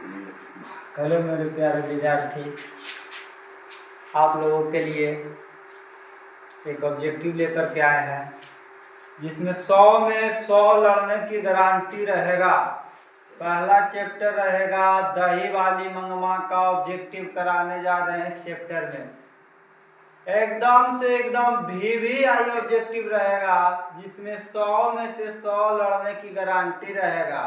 Hello मेरे प्यारे विद्यार्थी, आप लोगों के लिए एक ऑब्जेक्टिव लेकर के आए हैं जिसमें 100 में 100 लड़ने की गारंटी रहेगा। पहला चैप्टर रहेगा दही वाली मंगमा का ऑब्जेक्टिव कराने जा रहे हैं। इस चैप्टर में एकदम से एकदम VVI ऑब्जेक्टिव रहेगा जिसमें 100 में से 100 लड़ने की गारंटी रहेगा।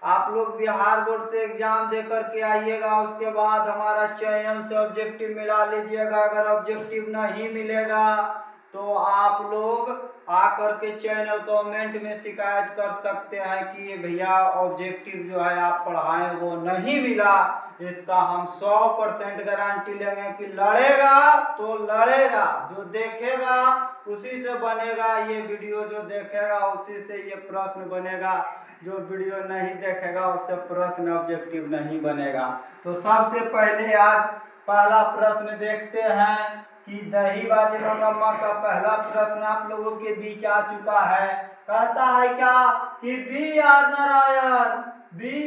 आप लोग बिहार बोर्ड से एग्जाम दे करके आइएगा, उसके बाद हमारा चैनल से ऑब्जेक्टिव मिला लीजिएगा। अगर ऑब्जेक्टिव नहीं मिलेगा तो आप लोग आकर के चैनल कमेंट में शिकायत कर सकते हैं कि भैया ऑब्जेक्टिव जो है आप पढ़ाएं वो नहीं मिला। इसका हम 100% गारंटी लेंगे कि लड़ेगा तो लड़ेगा, जो देखेगा उसी से बनेगा। ये वीडियो जो देखेगा उसी से ये प्रश्न बनेगा, जो वीडियो नहीं देखेगा उससे प्रश्न ऑब्जेक्टिव नहीं बनेगा। तो सबसे पहले आज पहला प्रश्न देखते हैं कि दही वाली मंगम्मा का पहला प्रश्न आप लोगों के बीच आ चुका है। कहता है क्या कि बी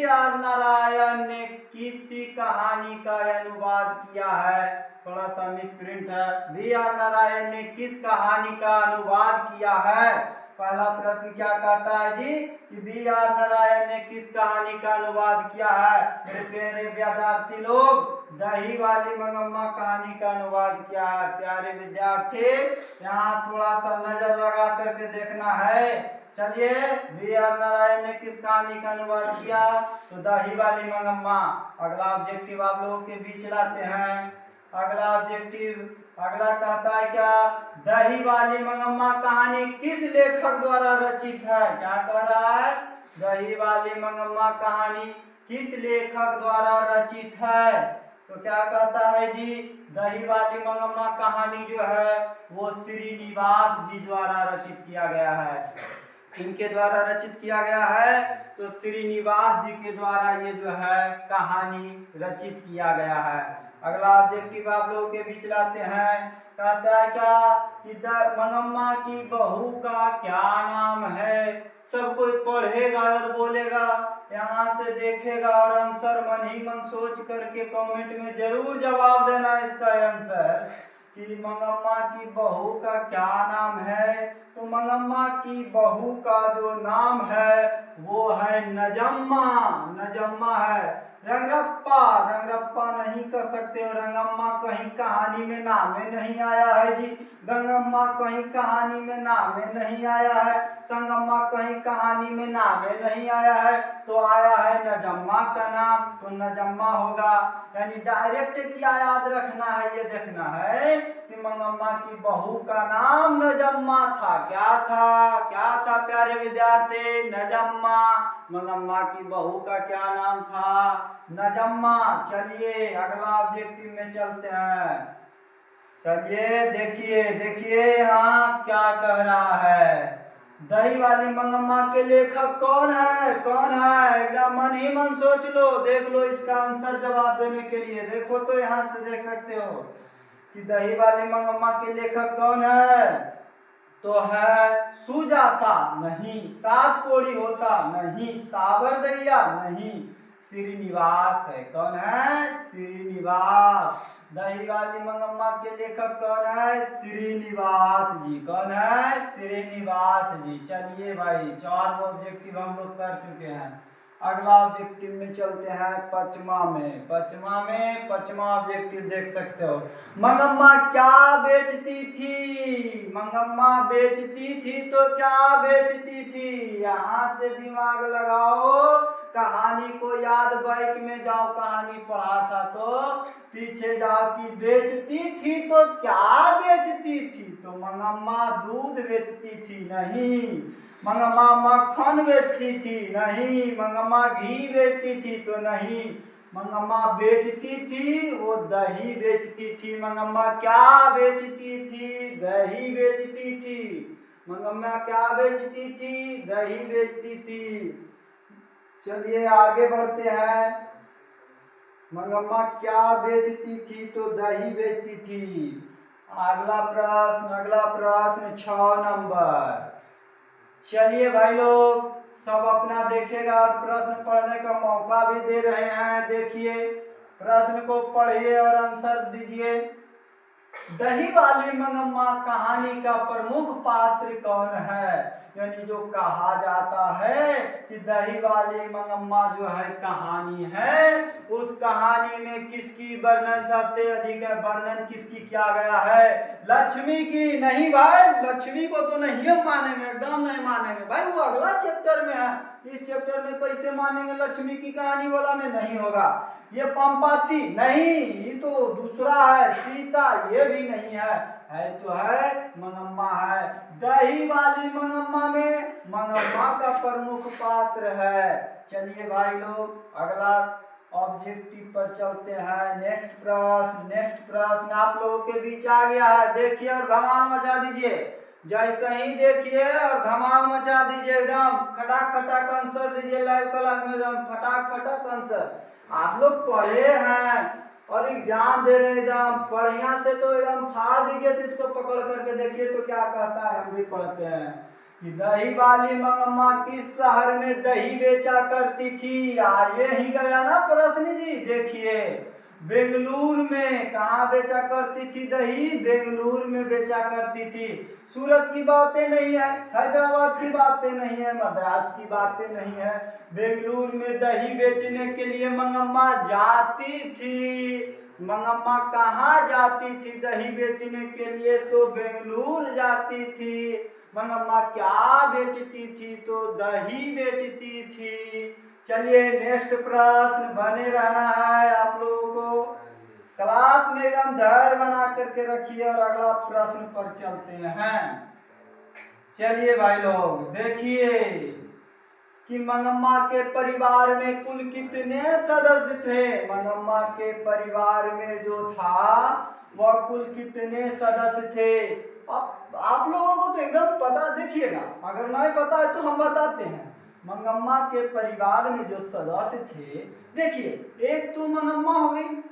आर नारायण ने किसी कहानी का अनुवाद किया है। थोड़ा सा मिसप्रिंट है। बी.आर. नारायण ने किस कहानी का अनुवाद किया है? पहला प्रश्न क्या कहता है जी कि बी.आर. नारायण ने किस कहानी का अनुवाद किया है? मेरे प्यारे विद्यार्थी लोग, दही वाली मंगम्मा कहानी का अनुवाद किया है। प्यारे विद्यार्थी, यहाँ थोड़ा सा नजर लगा करके देखना है। चलिए, बी.आर. नारायण ने किस कहानी का अनुवाद किया? तो दही वाली मंगम्मा। अगला ऑब्जेक्टिव आप लोगों के बीच लाते हैं। अगला ऑब्जेक्टिव अगला कहता है क्या, दही वाली मंगम्मा कहानी किस लेखक द्वारा रचित है? क्या कह रहा है? दही वाली मंगम्मा कहानी किस लेखक द्वारा रचित है? तो क्या कहता है जी, दही वाली मंगम्मा कहानी जो है वो श्रीनिवास जी द्वारा रचित किया गया है। इनके द्वारा रचित किया गया है, तो श्रीनिवास जी के द्वारा ये जो है कहानी रचित किया गया है। अगला ऑब्जेक्टिव आप लोगों के बीच लाते हैं। कहता है क्या कि मंगम्मा की बहू का क्या नाम है? सब कोई पढ़ेगा और बोलेगा, यहाँ से देखेगा और आंसर मन ही मन सोच करके कमेंट में जरूर जवाब देना इसका आंसर कि मंगम्मा की बहू का क्या नाम है। तो मंगम्मा की बहू का जो नाम है वो है नजम्मा। नजम्मा है। रंगरप्पा नहीं कर सकते हो। रंगम्मा कहीं कहानी में नाम में नहीं आया है जी। गंगम्मा कहीं कहानी में नाम में नहीं आया है। संगम्मा कहीं कहानी में नाम में नहीं आया है। तो आया है नजम्मा का नाम, तो नजम्मा होगा। यानी डायरेक्ट क्या याद रखना है, ये देखना है कि मंगम्मा की बहू का नाम नजम्मा था। क्या था प्यारे विद्यार्थी? नजम्मा। मंगम्मा की बहू का क्या नाम था? नजम्मा। चलिए अगला ऑब्जेक्टिव में चलते हैं। चलिए देखिए यहाँ क्या कह रहा है। दही वाली मंगम्मा के लेखक कौन है? एकदम मन ही मन सोच लो, देख लो इसका आंसर जवाब देने के लिए। देखो तो यहाँ से देख सकते हो कि दही वाली मंगम्मा के लेखक कौन है? तो है सुजाता नहीं, सात कोड़ी होता नहीं, साबरदैया नहीं, श्रीनिवास है। कौन है? श्रीनिवास। दही वाली मंगम्मा के लेखक कौन है? श्रीनिवास जी। कौन है? श्रीनिवास जी। चलिए भाई, 4 ऑब्जेक्टिव हम लोग कर चुके हैं। अगला ऑब्जेक्टिव में चलते हैं पचमा ऑब्जेक्टिव देख सकते हो। मंगम्मा क्या बेचती थी? मंगम्मा बेचती थी तो क्या बेचती थी? यहाँ से दिमाग लगाओ, कहानी को याद, बाइक में जाओ, कहानी पढ़ा था तो पीछे जाओ कि बेचती थी तो क्या बेचती थी? तो मंगम्मा दूध बेचती थी? नहीं। मंगम्मा मक्खन बेचती थी? नहीं। मंगम्मा घी बेचती थी? तो नहीं। मंगम्मा बेचती थी वो दही बेचती थी। मंगम्मा क्या बेचती थी? दही बेचती थी। मंगम्मा क्या बेचती थी? दही बेचती थी। चलिए आगे बढ़ते हैं। मंगम्मा क्या बेचती थी? तो दही बेचती थी। अगला प्रश्न 6 नंबर। चलिए भाई लोग, सब अपना देखेगा और प्रश्न पढ़ने का मौका भी दे रहे हैं। देखिए प्रश्न को पढ़िए और आंसर दीजिए। दही वाली मंगम्मा कहानी का प्रमुख पात्र कौन है? यानी जो कहा जाता है कि दही वाली मंगम्मा जो है कहानी है, उस कहानी में किसकी वर्णन सबसे अधिक है? वर्णन किसकी किया गया है? लक्ष्मी की। नहीं भाई, लक्ष्मी को तो नहीं हम मानेंगे, एकदम नहीं मानेंगे भाई, वो अगला चैप्टर में है। इस चैप्टर में कैसे मानेंगे? लक्ष्मी की कहानी वाला में नहीं होगा। ये पंपाती नहीं, ये तो दूसरा है। सीता ये भी नहीं है तो है मंगम्मा है। दही वाली मंगम्मा में मंगम्मा का प्रमुख पात्र है। चलिए भाई लोग अगला ऑब्जेक्टिव पर चलते हैं। नेक्स्ट प्रश्न आप लोगों के बीच आ गया है। देखिए और धमाल मचा दीजिए। जैसे ही देखिए और धमाल मचा दीजिए, एकदम खटाक खटाक आंसर दीजिए। लाइव क्लास में एकदम फटाक फटाक आंसर। आप लोग पढ़े हैं और एग्जाम दे रहे, एकदम बढ़िया से तो एकदम फाड़ दीजिए। तो इसको पकड़ करके देखिए तो क्या कहता है। हम भी पढ़ते हैं कि दही वाली मंगम्मा किस शहर में दही बेचा करती थी? ये ही गया ना प्रश्न जी। देखिए बेंगलुरु में। कहाँ बेचा करती थी दही? बेंगलुरु में बेचा करती थी। सूरत की बातें नहीं है, हैदराबाद की बातें नहीं है, मद्रास की बातें नहीं है। बेंगलुरु में दही बेचने के लिए मंगम्मा जाती थी। मंगम्मा कहाँ जाती थी दही बेचने के लिए? तो बेंगलुरु जाती थी। मंगम्मा क्या बेचती थी? तो दही बेचती थी। चलिए नेक्स्ट प्रश्न, बने रहना है आप लोगों को। क्लास में एकदम धैर्य बना करके रखिए और अगला प्रश्न पर चलते हैं। चलिए भाई लोग देखिए कि मंगम्मा के परिवार में कुल कितने सदस्य थे? मंगम्मा के परिवार में जो था वह कुल कितने सदस्य थे? आप लोगों को तो एकदम पता। देखिएगा अगर नहीं पता है तो हम बताते हैं। मंगम्मा के परिवार में जो सदस्य थे, देखिए एक तो मंगम्मा हो गई,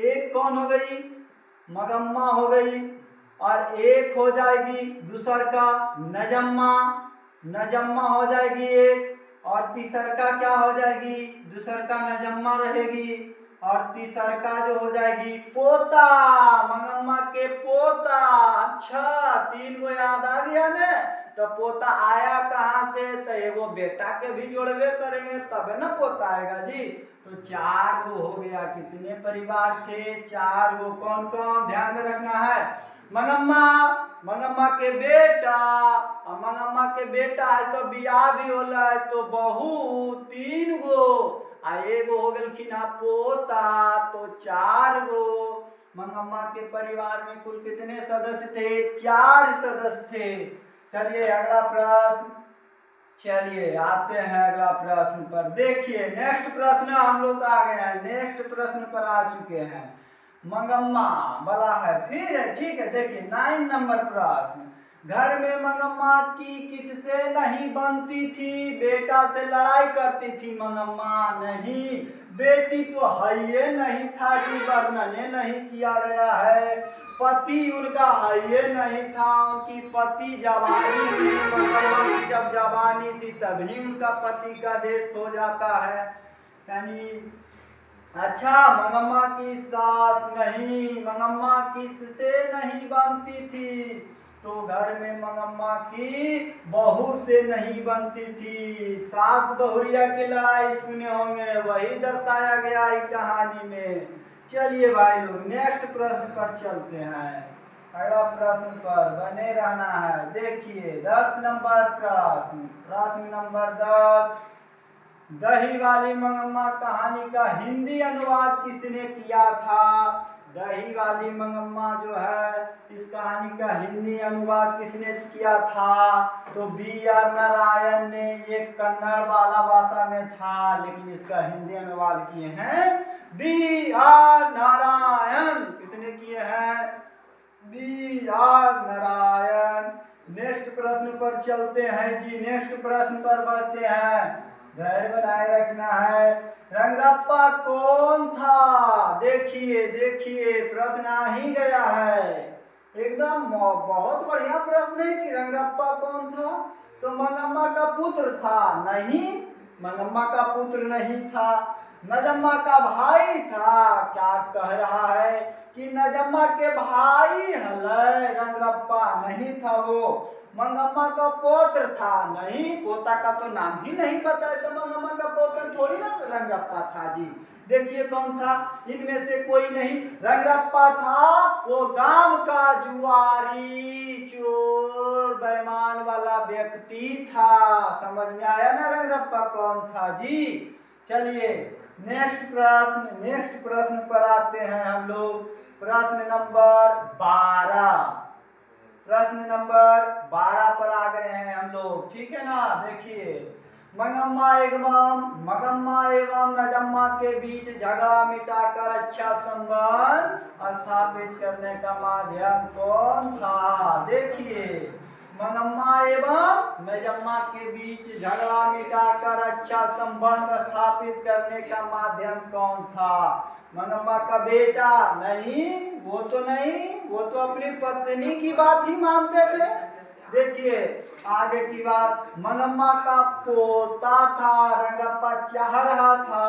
एक कौन हो गई? मंगम्मा हो गई, और एक हो जाएगी दूसर का नजम्मा। नजम्मा हो जाएगी एक, और तीसर का क्या हो जाएगी? दूसर का नजम्मा रहेगी, और तीसर का जो हो जाएगी पोता। मंगम्मा के पोता। अच्छा, तीन को याद आ गया ना? तो पोता आया कहाँ से? तो एगो बेटा के भी जोड़वे करेंगे तब ना पोता आएगा जी। तो चार गो हो गया। कितने परिवार थे? चार गो। कौन कौन? ध्यान में रखना है। मंगम्मा, मंगम्मा के बेटा, मंगम्मा के बेटा है तो बियाह भी होला है तो बहू तीन गो, आ एगो हो गलखिन पोता तो चार गो। मंगम्मा के परिवार में कुल कितने सदस्य थे? चार सदस्य थे। चलिए अगला प्रश्न। चलिए आते हैं अगला प्रश्न पर। देखिए नेक्स्ट प्रश्न हम लोग आ गए हैं। नेक्स्ट प्रश्न पर आ चुके हैं। मंगम्मा वाला है फिर है, ठीक है। देखिए 9 नंबर प्रश्न। घर में मंगम्मा की किससे नहीं बनती थी? बेटा से लड़ाई करती थी मंगम्मा। नहीं, बेटी तो है ये नहीं था कि वर्णन नहीं किया गया है। पति उनका है ये नहीं था, उनकी पति जवानी थी। मंगम्मा की जब जवानी थी तभी उनका पति का डेथ हो जाता है। यानी अच्छा, मंगम्मा की सास नहीं, मंगम्मा किससे नहीं बनती थी? तो घर में मंगम्मा की बहू से नहीं बनती थी। सास बहुरिया की लड़ाई सुने होंगे, वही दर्शाया गया इस कहानी में। चलिए भाई लोग नेक्स्ट प्रश्न पर चलते हैं। अगला प्रश्न पर बने रहना है। देखिए 10 नंबर प्रश्न। प्रश्न नंबर 10। दही वाली मंगम्मा कहानी का हिंदी अनुवाद किसने किया था? दही वाली मंगम्मा जो है इस कहानी का हिंदी अनुवाद किसने किया था? तो B.R. नारायण ने। ये कन्नड़ वाला भाषा में था, लेकिन इसका हिंदी अनुवाद किए हैं B.R. नारायण। किसने किए हैं? B.R. नारायण। नेक्स्ट प्रश्न पर चलते हैं जी। नेक्स्ट प्रश्न पर बढ़ते हैं। धैर्य बनाए रखना है। रंगरप्पा कौन था? देखिए देखिए प्रश्न आ ही गया है। एकदम बहुत बढ़िया प्रश्न है कि रंगरप्पा कौन था। तो मंगम्मा का पुत्र था? नहीं, मंगम्मा का पुत्र नहीं था। नजम्मा का भाई था? क्या कह रहा है कि नजम्मा के भाई हलै रंगरप्पा? नहीं था वो। मंगम्मा का पोत्र था? नहीं, पोता का तो नाम ही नहीं पता है, तो मंगम्मा का पोत्र थोड़ी ना रंगरप्पा था जी। देखिए कौन था, इनमें से कोई नहीं। रंगरप्पा था वो गांव का जुआरी, चोर, बेईमान वाला व्यक्ति था। समझ में आया ना रंगरप्पा कौन था जी। चलिए नेक्स्ट प्रश्न पर आते हैं हम लोग। प्रश्न नंबर 12। प्रश्न नंबर 12 पर आ गए हैं हम लोग, ठीक है ना। देखिए, मंगम्मा एवं नजम्मा के बीच झगड़ा मिटाकर अच्छा संबंध स्थापित करने का माध्यम कौन था? देखिए, मंगम्मा एवं नजम्मा के बीच झगड़ा मिटाकर अच्छा संबंध स्थापित करने का माध्यम कौन था? मंगम्मा का बेटा? नहीं, वो तो नहीं, वो तो अपनी पत्नी की बात ही मानते थे। देखिए आगे की बात, मंगम्मा का पोता था। रंगरप्पा चाह रहा था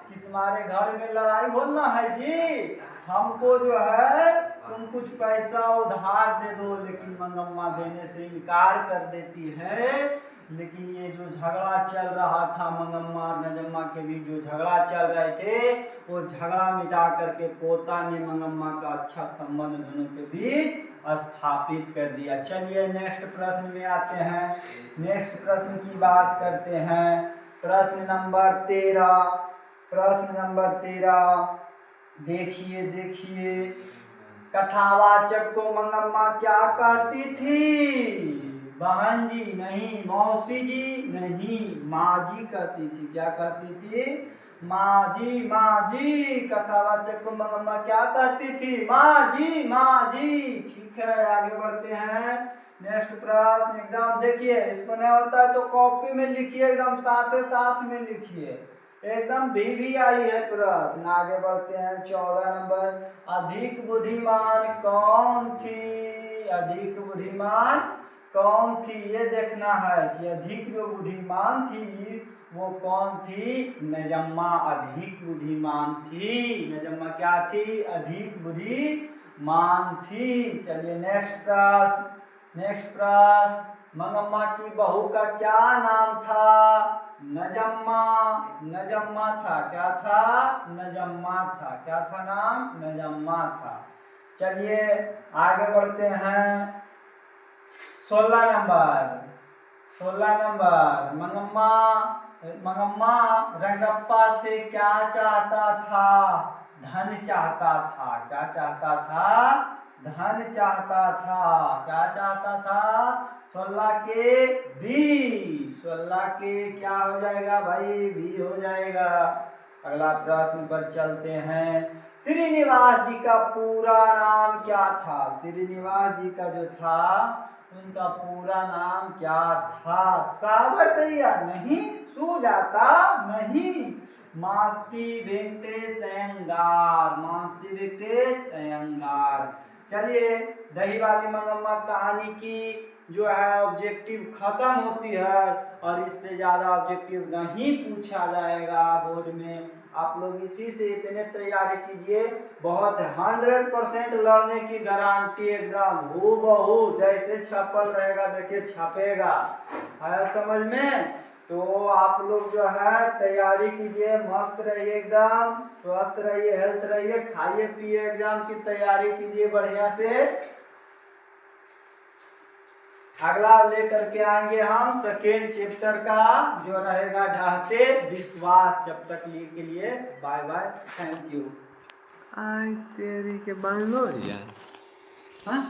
कि तुम्हारे घर में लड़ाई होना है जी, हमको जो है तुम कुछ पैसा उधार दे दो, लेकिन मंगम्मा देने से इनकार कर देती है। लेकिन ये जो झगड़ा चल रहा था मंगम्मा और नजम्मा के बीच, जो झगड़ा चल रहे थे, वो झगड़ा मिटा करके पोता ने मंगम्मा का अच्छा संबंध दोनों के बीच स्थापित कर दिया। चलिए नेक्स्ट प्रश्न में आते हैं। नेक्स्ट प्रश्न की बात करते हैं। प्रश्न नंबर 13। प्रश्न नंबर 13 देखिए, कथावाचक को मंगम्मा क्या कहती थी? बहन जी? नहीं। मौसी जी? नहीं। माँ जी कहती थी। क्या कहती थी? माँ जी। कथावाचक को मंगम्मा क्या कहती थी? माँ जी। ठीक है, आगे बढ़ते हैं। नेक्स्ट प्रश्न एकदम देखिए, इसको नहीं होता है तो कॉपी में लिखिए, एकदम साथ में लिखिए, एकदम भी आई है प्रश्न। आगे बढ़ते हैं। 14 नंबर, अधिक बुद्धिमान कौन थी? अधिक बुद्धिमान कौन थी? ये देखना है कि अधिक जो बुद्धिमान थी वो कौन थी? नजम्मा अधिक बुद्धिमान थी। नजम्मा क्या थी? अधिक बुद्धिमान थी। चलिए नेक्स्ट प्रश्न, मंगम्मा की बहू का क्या नाम था? नजम्मा था। क्या था? नजम्मा था। क्या था नाम? नजम्मा था। चलिए आगे बढ़ते हैं। 16 नंबर, मंगम्मा रंगप्पा से क्या चाहता था? धन चाहता था। क्या चाहता था? धन चाहता था। क्या चाहता था? 16 के बी। 16 के क्या हो जाएगा भाई? बी हो जाएगा। अगला प्रश्न पर चलते हैं। श्रीनिवास जी का पूरा नाम क्या था? श्रीनिवास जी का जो था उनका पूरा नाम क्या था? सावरदैया? नहीं। सुजाता? नहीं। मास्ती वेंकटेश अयंगार। चलिए, दही वाली मंगम्मा कहानी की जो है ऑब्जेक्टिव खत्म होती है, और इससे ज्यादा ऑब्जेक्टिव नहीं पूछा जाएगा बोर्ड में। आप लोग इसी से इतने तैयारी कीजिए, बहुत 100% लड़ने की गारंटी, एकदम हूबहू जैसे छपल रहेगा देखिए छपेगा। आया समझ में? तो आप लोग जो है तैयारी कीजिए, मस्त रहिए, एकदम स्वस्थ रहिए, हेल्थ रहिए, खाइए पिए, एग्जाम की तैयारी कीजिए बढ़िया से। अगला लेकर के आएंगे हम सेकेंड चैप्टर का, जो रहेगा ढाहते विश्वास। जब तक के लिए बाय बाय, थैंक यू। आई तेरी के बंद हो यार। हाँ